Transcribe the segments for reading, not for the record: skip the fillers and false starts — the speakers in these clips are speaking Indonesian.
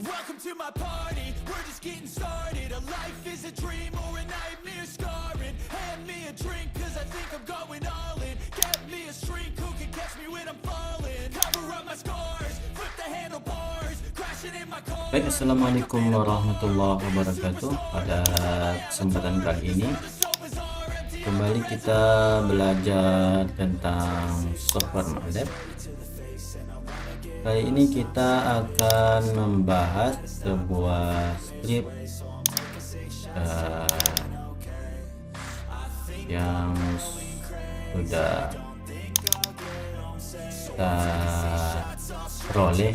Welcome to my party, we're just getting started. A life is a dream or a nightmare scarring. Hand me a drink cause I think I'm going all in. Get me a shrink who can catch me when I'm falling. Cover up my scars, flip the handlebars, crashing in my car. Baik, assalamualaikum warahmatullahi wabarakatuh. Pada kesempatan kali ini kembali kita belajar tentang software MATLAB. Kali ini kita akan membahas sebuah script yang sudah kita peroleh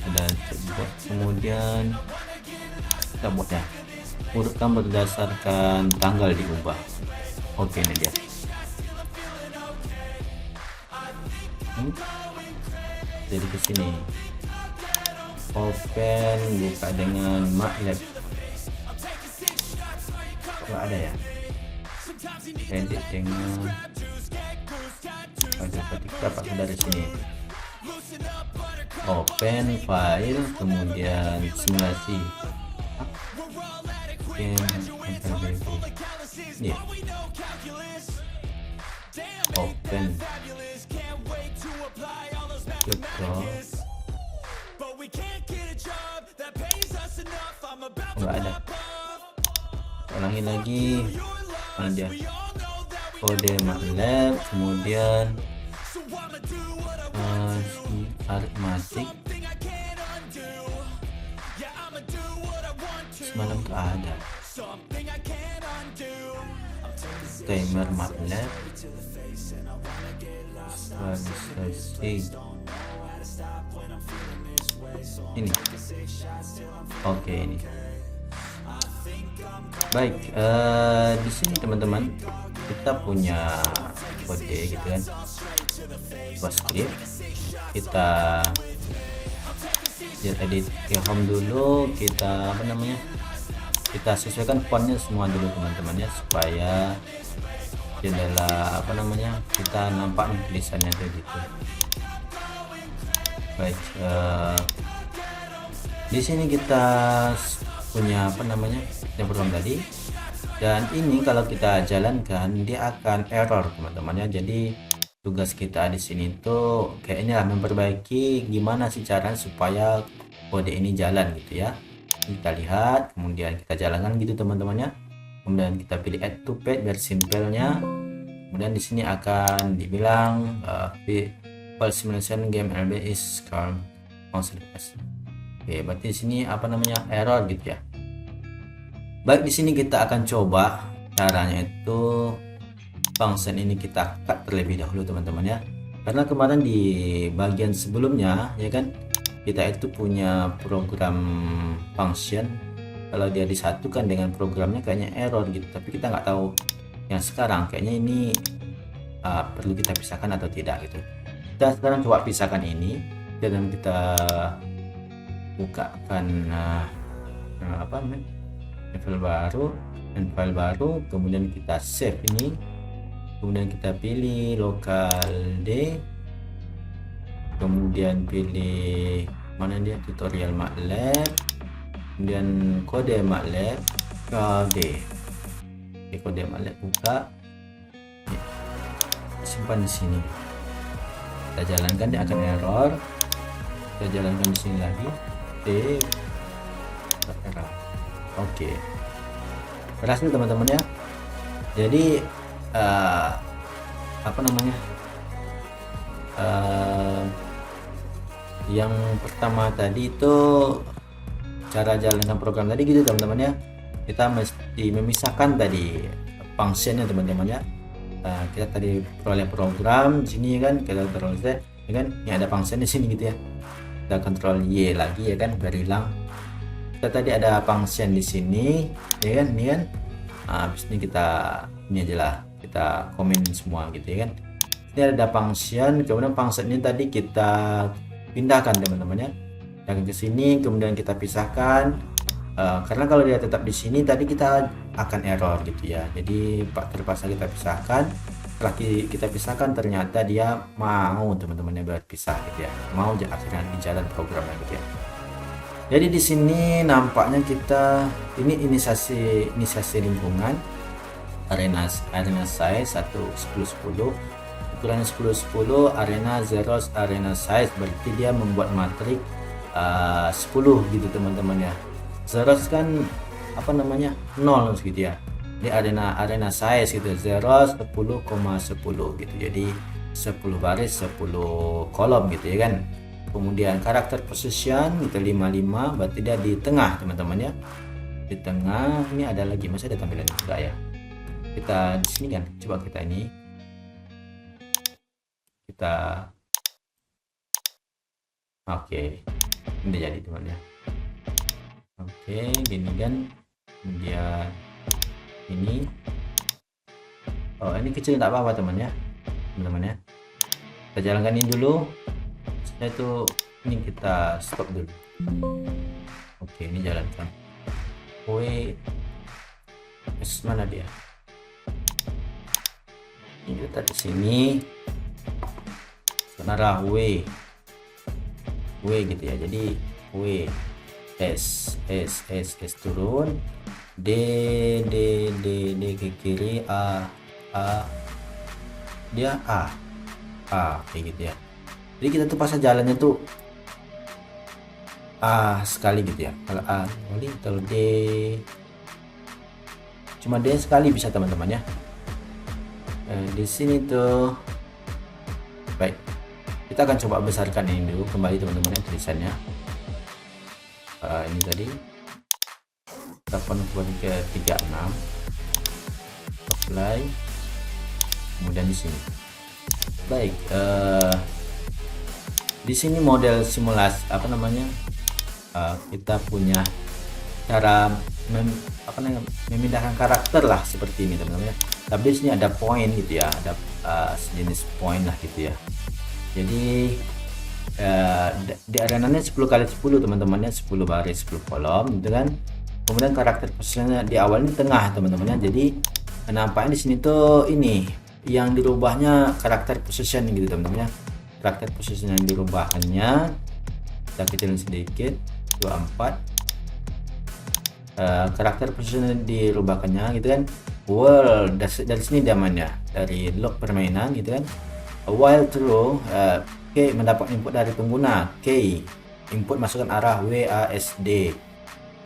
ada buat, kemudian kita buatnya urutkan berdasarkan tanggal diubah. Oke, ini dia. Jadi ke sini open, buka dengan MATLAB. Kalau ada ya, edit dengan kita pakai dari sini, open file, kemudian simulasi, ini open, nggak ada. Ulangi lagi, mana dia, kode MATLAB, kemudian aritmatik, semalam tuh ada timer MATLAB, ini. Oke, ini baik. Di sini teman-teman kita punya kode gitu kan, script. Kita lihat edit ke home dulu, kita kita sesuaikan fontnya semua dulu teman-teman ya, supaya jendela kita nampak tulisannya tuh gitu. Baik, di sini kita punya yang program tadi, dan ini kalau kita jalankan dia akan error teman-teman ya. Jadi tugas kita di sini tuh kayaknya memperbaiki gimana sih cara supaya kode ini jalan gitu ya. Kita lihat, kemudian kita jalankan gitu teman-teman ya. Kemudian kita pilih add to page biar simpelnya. Kemudian di sini akan dibilang file simulation game LB is current. Oke, berarti di sini error gitu ya. Baik, di sini kita akan coba caranya itu function ini kita cut terlebih dahulu teman-teman ya. Karena kemarin di bagian sebelumnya ya kan, kita itu punya program function, kalau dia disatukan dengan programnya kayaknya error gitu, tapi kita nggak tahu yang sekarang kayaknya ini perlu kita pisahkan atau tidak gitu. Kita sekarang coba pisahkan ini, dan kita bukakan file baru, kemudian kita save ini, kemudian kita pilih local D, kemudian pilih mana dia, tutorial MATLAB, kemudian kode MATLAB kode. Oke, kode MATLAB buka, simpan di sini. Kita jalankan, dia akan error. Kita jalankan di sini lagi, error. Oke, berhasil teman-teman ya. Jadi yang pertama tadi itu cara jalankan program tadi gitu teman-teman ya. Kita mesti memisahkan tadi functionnya teman-teman ya. Kita tadi peroleh program di sini kan, kita Ctrl Z ya kan, ini ada function di sini gitu ya. Kita Ctrl Y lagi ya kan, biar hilang. Kita tadi ada function di sini ya kan, ini kan. Habis ini kita ini aja lah, kita komen semua gitu ya kan. Ini ada function, kemudian function ini tadi kita pindahkan teman-teman ya, dan ke sini, kemudian kita pisahkan. Karena kalau dia tetap di sini tadi kita akan error gitu ya. Jadi terpaksa kita pisahkan. setelah kita pisahkan ternyata dia mau teman-temannya berpisah gitu ya, mau akhirnya di jalan programnya gitu ya. Jadi di sini nampaknya kita ini inisiasi lingkungan, arena size 1 10 10, ukurannya 10 10, arena zeros, arena size, berarti dia membuat matrik 10 gitu teman-teman ya. Zeros kan apa namanya 0 gitu ya. Di arena size gitu, zeros 10,10 gitu. Jadi 10 baris 10 kolom gitu ya kan. Kemudian karakter position kita 55, berarti dia di tengah teman-teman ya. Di tengah ini ada lagi, masih ada tampilan enggak ya? Kita di sini kan, coba kita ini oke, ini jadi teman ya. Oke, gini kan. Kemudian ini ini kecil nggak apa-apa teman ya, teman-teman ya. Kita jalankan ini dulu. Itu ini kita stop dulu. Oke, ini jalankan. Mana dia? Ini kita di sini arah W gitu ya. Jadi W S turun, D ke kiri, A dia A kayak gitu ya. Jadi kita tuh pasang jalannya tuh A sekali gitu ya. Kalau A sekali, kalau D cuma D sekali bisa teman-teman ya. Di sini tuh baik, kita akan coba besarkan ini dulu kembali teman-teman ya, tulisannya ini tadi kita konvert ke 36, apply, kemudian di sini baik. Di sini model simulasi apa namanya, kita punya cara memindahkan karakter lah seperti ini teman-teman ya. Tapi di sini ada poin gitu ya, ada sejenis poin lah gitu ya. Jadi di arenanya 10 kali 10 teman-temannya, 10 baris 10 kolom gitu kan. Kemudian karakter posisinya di awal ini tengah teman-teman ya. Jadi nampaknya di sini tuh ini yang dirubahnya karakter position gitu teman-teman ya. Karakter posisinya yang dirubahkannya kita kecilin sedikit 24. Karakter posisinya dirubahkannya gitu kan. World dari sini zamannya, dari log permainan gitu kan. While true, K mendapat input dari pengguna. K input masukkan arah WASD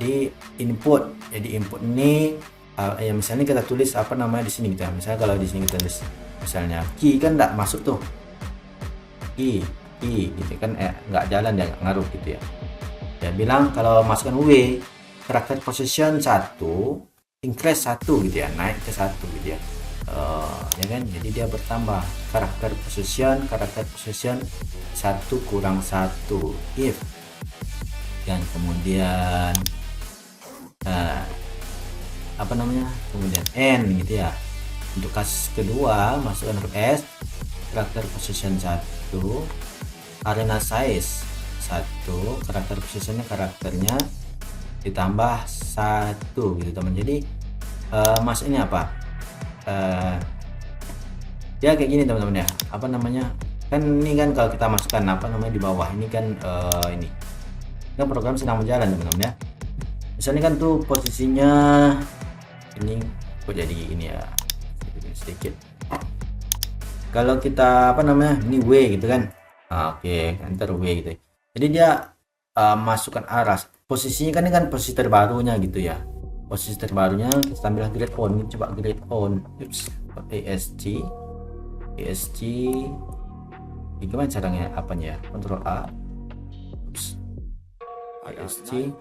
di input. Jadi input ini ya misalnya kita tulis apa namanya di sini gitu ya. Misalnya kalau di sini kita tulis misalnya key kan enggak masuk tuh. Key gitu kan nggak jalan ya, nggak ngaruh gitu ya. Dia bilang kalau masukkan W karakter position 1 increase 1 gitu ya, naik ke 1 gitu ya. Ya kan, jadi dia bertambah karakter position 1 kurang 1 if, dan kemudian apa namanya, kemudian N gitu ya. Untuk kasus kedua masukkan huruf S, karakter position 1, arena size 1, karakter positionnya karakternya ditambah 1 gitu teman. Jadi mas ini apa, ya kayak gini teman-teman ya, apa namanya kan, ini kan kalau kita masukkan apa namanya di bawah ini kan ini kan program sedang berjalan teman-teman ya. Misalnya kan tuh posisinya ini kok jadi ini ya sedikit. Kalau kita apa namanya ini W gitu kan, oke, enter W gitu. Jadi dia masukkan arah posisinya kan, ini kan posisi terbarunya gitu ya. Posisi terbarunya kita ambil grade on, coba grade on. ASG gimana caranya apanya ya, Ctrl A. ASG,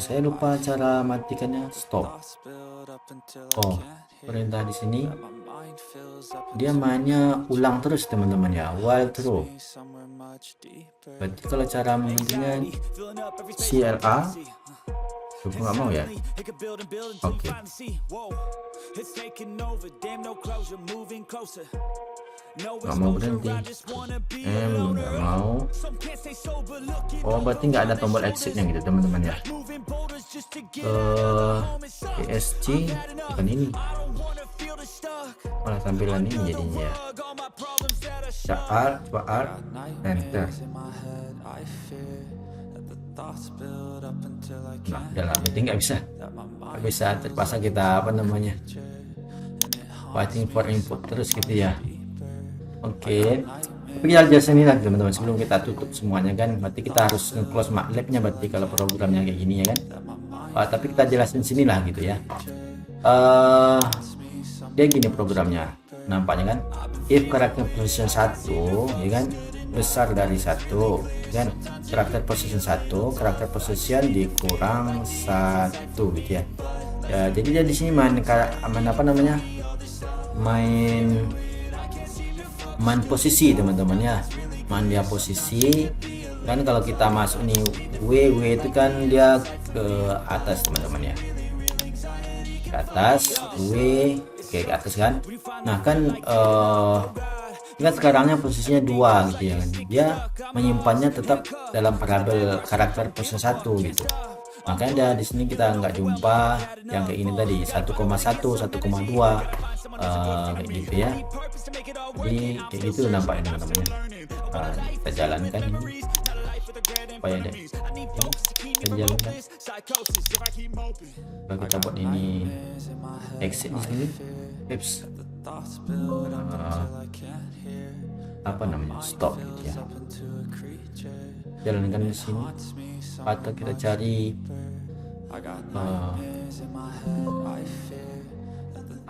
saya lupa cara matikannya, stop. Oh, perintah di sini dia mainnya ulang terus teman-teman ya, while true. Berarti kalau cara menghentinya CLA, aku nggak mau ya. Oke. nggak mau berhenti. Nggak mau. Oh berarti nggak ada tombol exitnya gitu teman-teman ya. ESC bukan ini, malah tampilan ini jadinya ya. Alt, enter. Nah dalam itu nggak bisa terpaksa kita apa namanya waiting for input terus gitu ya. Oke, tapi kita jelasin ini lagi teman-teman sebelum kita tutup semuanya kan, berarti kita harus nge-close MATLAB-nya berarti kalau programnya kayak gini ya kan. Tapi kita jelasin sini lah gitu ya. Dia gini programnya nampaknya kan, if karakter position 1 ya kan besar dari 1 kan, karakter position 1 karakter position dikurang 1 gitu ya. Jadi dia di sini main apa namanya main posisi teman-teman ya, main dia posisi kan. Kalau kita masuk nih W itu kan dia ke atas teman-teman ya, ke atas W ke atas kan. Nah kan kan sekarangnya posisinya 2 gitu ya kan, dia menyimpannya tetap dalam variabel karakter posisi 1 gitu. Makanya dia di sini kita nggak jumpa yang kayak ini tadi 1,1 1,2 kayak gitu ya. Jadi kayak gitu nampaknya teman-teman ya. Kita jalankan ini supaya deh kita jalankan. Kalau kita buat ini exit di sini, apa namanya stop gitu ya. Jalankan di sini atau kita cari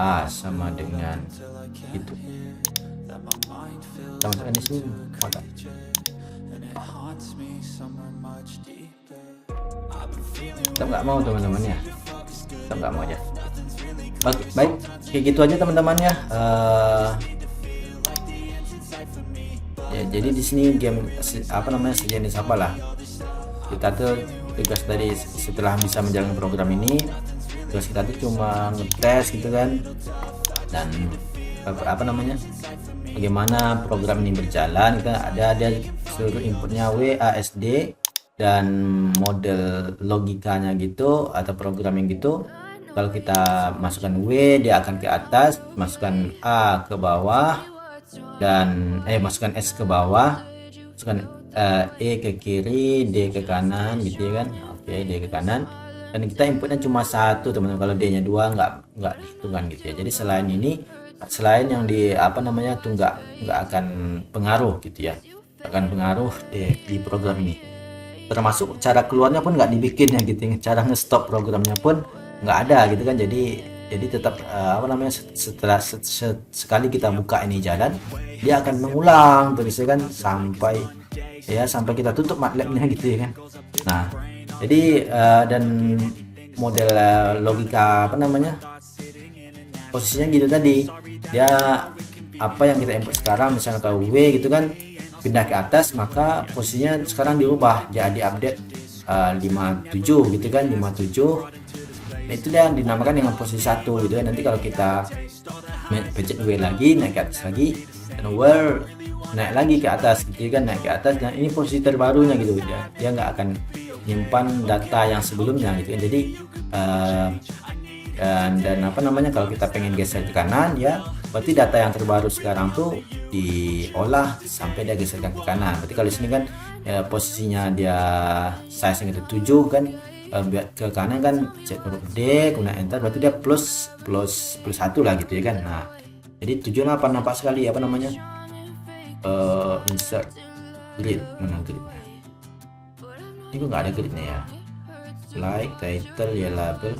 A sama dengan itu. Kita masukkan di sini maka kita nggak mau teman-teman ya, kita nggak mau aja. Baik kayak gitu aja teman-teman ya. Ya jadi di sini game apa namanya sejenis apalah, kita tuh tugas tadi setelah bisa menjalankan program ini, tugas kita tuh cuma ngetes gitu kan, dan apa namanya bagaimana program ini berjalan. Kita ada seluruh inputnya WASD dan model logikanya gitu atau programming gitu. Kalau kita masukkan W dia akan ke atas, masukkan A ke bawah, dan masukkan S ke bawah, masukkan E ke kiri, D ke kanan gitu ya kan. Oke, D ke kanan, dan kita inputnya cuma 1 teman-teman. Kalau D nya 2 nggak dihitungan gitu ya. Jadi selain yang di apa namanya tuh nggak akan pengaruh gitu ya, akan pengaruh di program ini. Termasuk cara keluarnya pun nggak dibikin ya gitu, cara nge-stop programnya pun nggak ada gitu kan. Jadi tetap apa namanya setelah sekali kita buka ini jalan, dia akan mengulang terus ya kan sampai kita tutup MATLAB-nya gitu ya kan. Nah jadi dan model logika apa namanya posisinya gitu tadi, dia apa yang kita input sekarang misalnya ke W gitu kan pindah ke atas, maka posisinya sekarang dirubah jadi update 57 gitu kan, 57. Nah, itu dia dinamakan dengan posisi 1 gitu kan. Nanti kalau kita pencet W lagi, naik ke atas lagi, dan W naik lagi ke atas gitu kan, naik ke atas, dan ini posisi terbarunya gitu ya. Dia nggak akan nyimpan data yang sebelumnya gitu kan. Jadi dan apa namanya kalau kita pengen geser ke kanan ya, berarti data yang terbaru sekarang tuh diolah sampai dia geserkan ke kanan. Berarti kalau di sini kan posisinya dia size itu 7 kan, ke kanan kan cek huruf D kemudian enter, berarti dia plus 1 lah gitu ya kan. Nah jadi tujuan apa, nampak sekali apa namanya insert grid, mana gridnya ini kok nggak ada gridnya ya, like title ya label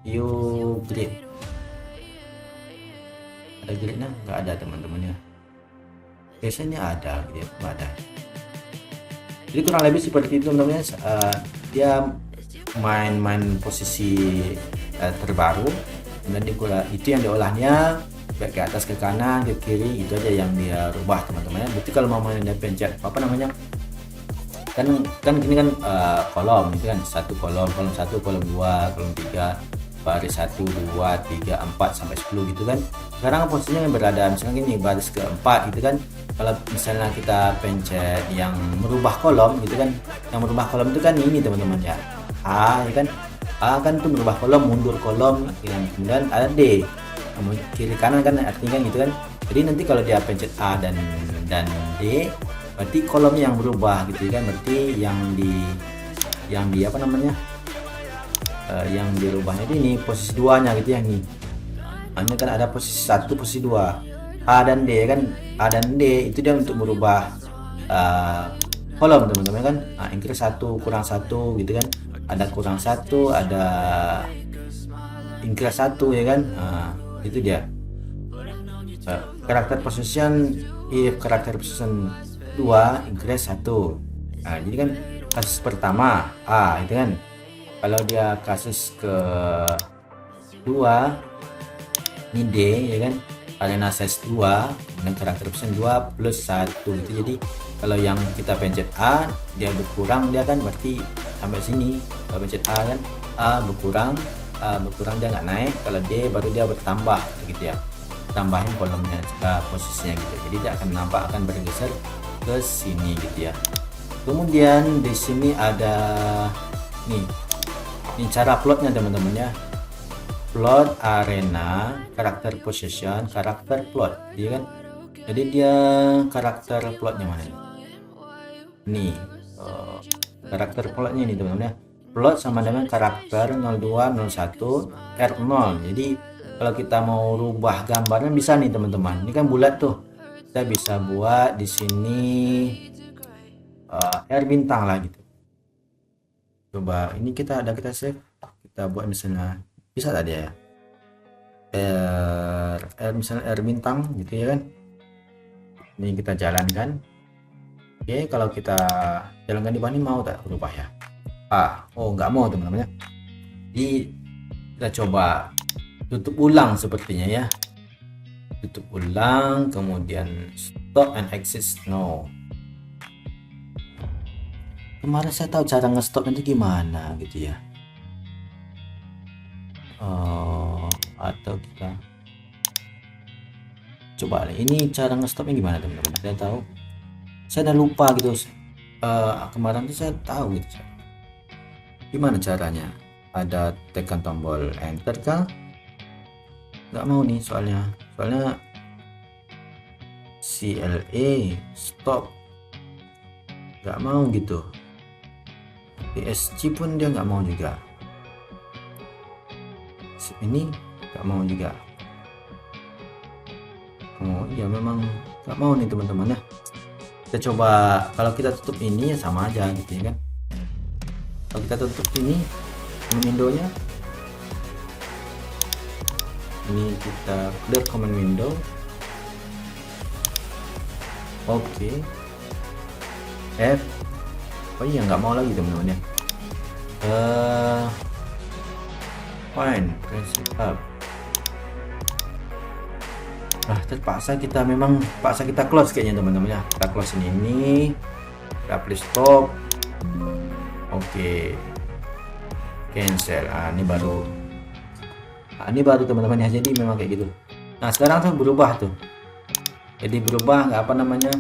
view grid, ada gridnya nggak ada teman-teman ya, biasanya ada gitu ya, nggak ada. Jadi kurang lebih seperti itu teman-teman. Dia main posisi terbaru, kemudian itu yang diolahnya baik ke atas ke kanan ke kiri, itu aja yang dia rubah teman-teman. Berarti kalau mau main dia pencet apa namanya kan ini kan kolom itu kan, satu kolom 1, kolom 2, kolom 3. baris 1 2 3 4 sampai 10 gitu kan. Sekarang posisinya yang berada misalnya gini, baris keempat gitu kan. Kalau misalnya kita pencet yang merubah kolom gitu kan, yang merubah kolom itu kan ini teman-teman ya, A ya kan, A kan tuh merubah kolom, mundur kolom, kemudian ada D, kiri kanan kan artinya kan gitu kan. Jadi nanti kalau dia pencet A dan D, berarti kolom yang berubah gitu kan, berarti yang di apa namanya, yang dirubahnya ini posisi 2 nya gitu ya. Nih hanya kan ada posisi 1 posisi 2, A dan D kan. A dan D itu dia untuk merubah kolom teman-teman kan. Increase 1 kurang 1 gitu kan, ada kurang 1, ada increase 1 ya kan. Itu dia karakter position, if karakter position 2 increase 1. Jadi kan kasus pertama A itu kan, kalau dia kasus ke 2 ini D ya kan, arena size 2 dengan karakter position 2 plus 1 itu. Jadi kalau yang kita pencet A dia berkurang, dia kan berarti sampai sini. Kalau pencet A kan A berkurang dia nggak naik, kalau D baru dia bertambah gitu ya, tambahin kolomnya posisinya gitu. Jadi dia akan nampak akan bergeser ke sini gitu ya. Kemudian di sini ada nih, ini cara plotnya teman-teman ya. Plot arena, karakter position, karakter plot, dia kan. Jadi dia karakter plotnya mana nih? Karakter plotnya ini teman-teman ya. Plot sama dengan karakter 02 01 R0. Jadi kalau kita mau rubah gambarnya bisa nih teman-teman. Ini kan bulat tuh, kita bisa buat di sini R bintang lah gitu. Coba ini kita save, kita buat misalnya bisa tadi ya, R misalnya R bintang gitu ya kan. Ini kita jalankan. Oke, kalau kita jalankan di bawah ini mau tak berubah ya? Oh nggak mau teman-teman ya. Jadi kita coba tutup ulang sepertinya ya, tutup ulang, kemudian stop and exit no. Kemarin saya tahu cara nge-stop itu gimana gitu ya. Atau kita coba ini cara nge-stopnya gimana teman-teman, saya tahu, saya udah lupa gitu. Kemarin tuh saya tahu gitu gimana caranya. Ada tekan tombol enter kah? Nggak mau nih soalnya CLA stop nggak mau gitu. PSG pun dia nggak mau juga, ini nggak mau juga. Oh iya memang nggak mau nih teman-teman ya. Kita coba kalau kita tutup ini ya sama aja gitu ya kan. Kalau kita tutup ini windownya, ini kita clear command window. Oke. F. Oh iya nggak mau lagi teman-teman ya. Fine, press it up. Terpaksa kita close kayaknya teman-teman ya. Kita close ini, kita please stop. Oke. Cancel. Ini baru teman-teman ya. Jadi memang kayak gitu. Nah sekarang tuh berubah tuh. Jadi berubah nggak apa namanya,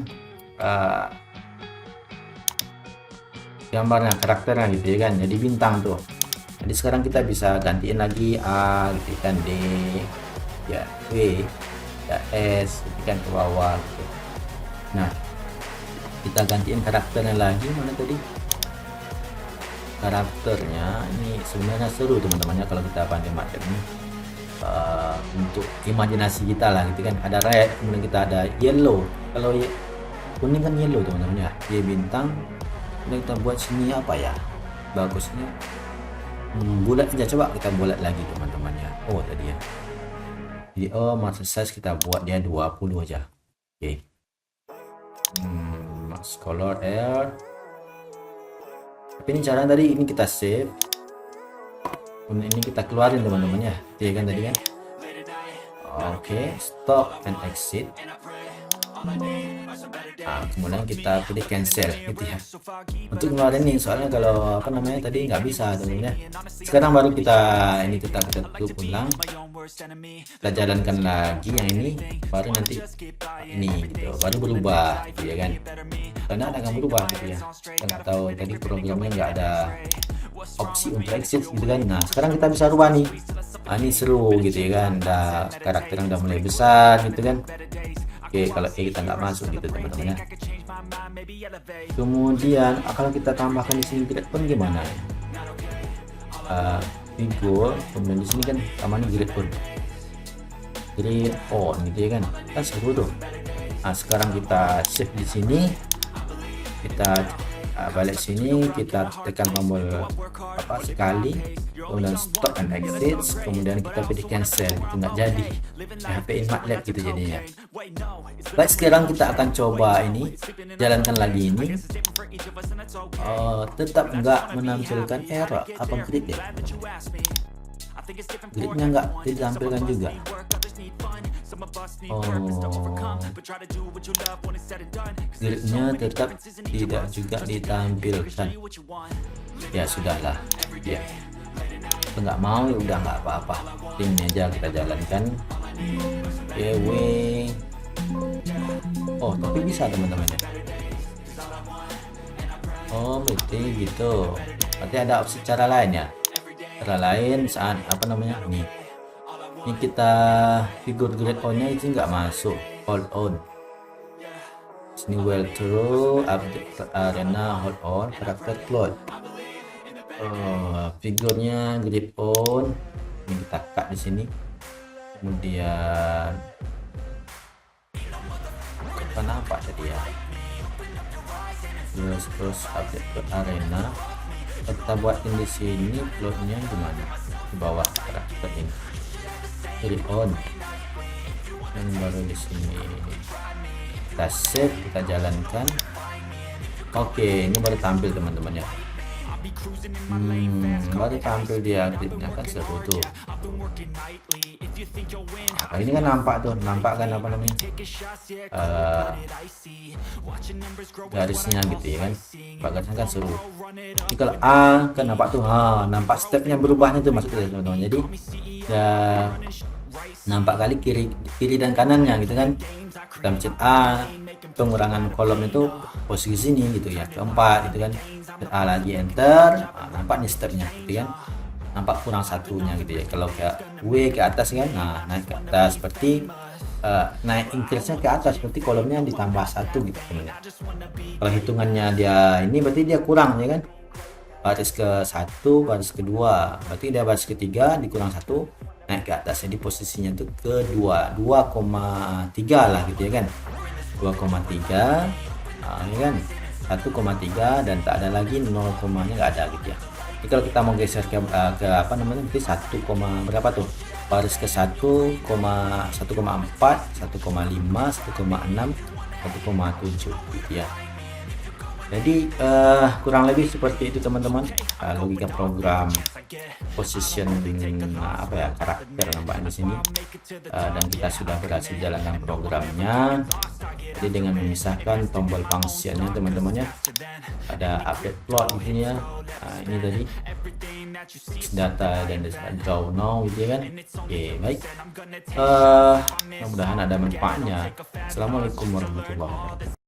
gambarnya, karakternya gitu ya kan. Jadi bintang tuh. Jadi sekarang kita bisa gantiin lagi A gitu kan, D ya, W ya, S gitu kan, ke bawah gitu. Nah kita gantiin karakternya lagi, mana tadi karakternya. Ini sebenarnya seru teman-teman ya kalau kita pandai macam ini, untuk imajinasi kita lah gitu kan. Ada red, kemudian kita ada yellow. Kalau kuning kan yellow teman-teman ya, Y bintang. Kemudian kita buat sini apa ya bagusnya, bulat aja. Coba kita bulat lagi teman-teman ya. Oh tadi ya, jadi max size kita buat dia 20 aja. Oke. Max color air. Tapi ini cara tadi, ini kita save, kemudian ini kita keluarin teman-teman ya, dia kan tadi kan. Oke, stop and exit. Nah, kemudian kita pilih cancel gitu ya untuk ngeluarin ini, soalnya kalau apa namanya tadi nggak bisa temennya. Sekarang baru kita ini kita tutup ulang, kita jalankan lagi yang ini, baru nanti ini gitu baru berubah gitu ya kan, karena akan berubah gitu ya. Kita nggak tahu tadi programnya nggak ada opsi untuk exit gitu kan. Nah sekarang kita bisa rubah nih. Nah, ini seru gitu ya kan, udah karakter yang udah mulai besar gitu kan. Oke, kalau kita nggak masuk gitu teman-teman ya. Kemudian kalau kita tambahkan di sini grade pun gimana ya? Figur, kemudian di sini kan tambahin grade on gitu ya kan seru tuh. Nah sekarang kita save di sini, kita balik sini, kita tekan tombol sekali, kemudian stop and exit, kemudian kita pilih cancel, itu nggak jadi PHP-in MATLAB gitu jadinya. Baik, sekarang kita akan coba ini, jalankan lagi ini. Tetap nggak menampilkan error apa grid ya, gridnya nggak ditampilkan juga. Gridnya tetap tidak juga ditampilkan. Ya sudahlah ya, nggak mau ya udah nggak apa-apa, ini aja kita jalankan. Tapi bisa teman-teman ya. Berarti gitu, berarti ada opsi cara lain ya, cara lain saat apa namanya nih. Ini kita figur grade on nya itu nggak masuk, hold on sini, well through update arena, hold on karakter cloud. Figurnya grip on ini kita cut di sini, kemudian kenapa tadi ya, terus update ke arena, kita buatin di sini plotnya gimana di bawah karakter ini, grip on, dan baru di sini kita save, kita jalankan. Oke, ini baru tampil teman-teman ya. Baru tampil dia gridnya kan seru tuh. Nah, ini kan nampak kan apa namanya garisnya gitu ya kan, garisnya kan seru. Ini kalau A kan nampak tuh, nampak stepnya berubahnya tuh maksudnya teman-teman. Jadi ya nampak kali kiri dan kanannya gitu kan. Kita mencet A, pengurangan kolom itu posisi sini gitu ya, keempat gitu kan. A lagi enter, nampak nih stepnya gitu kan, nampak kurang satunya gitu ya. Kalau ke W ke atas kan, nah naik ke atas seperti naik increase-nya ke atas seperti kolomnya ditambah satu gitu teman-teman. Kalau hitungannya dia ini berarti dia kurang ya kan, baris ke satu, baris kedua, berarti dia baris ketiga dikurang satu, naik ke atas. Jadi posisinya itu ke 2,3 lah gitu ya kan, 2,3 ini kan 1,3 dan tak ada lagi 0, nya nggak ada gitu ya. Jadi kalau kita mau geser ke apa namanya nanti 1, berapa tuh, baris ke 1,4, 1,5, 1,6, 1,7 gitu ya. Jadi kurang lebih seperti itu teman-teman, logika program position apa ya, karakter nampak di sini. Dan kita sudah berhasil jalankan programnya. Jadi dengan memisahkan tombol functionnya teman-teman ya, ada update plot di sini ya. Ini tadi data dan draw now gitu ya kan. Oke, baik, mudah-mudahan ada manfaatnya. Assalamualaikum warahmatullahi wabarakatuh.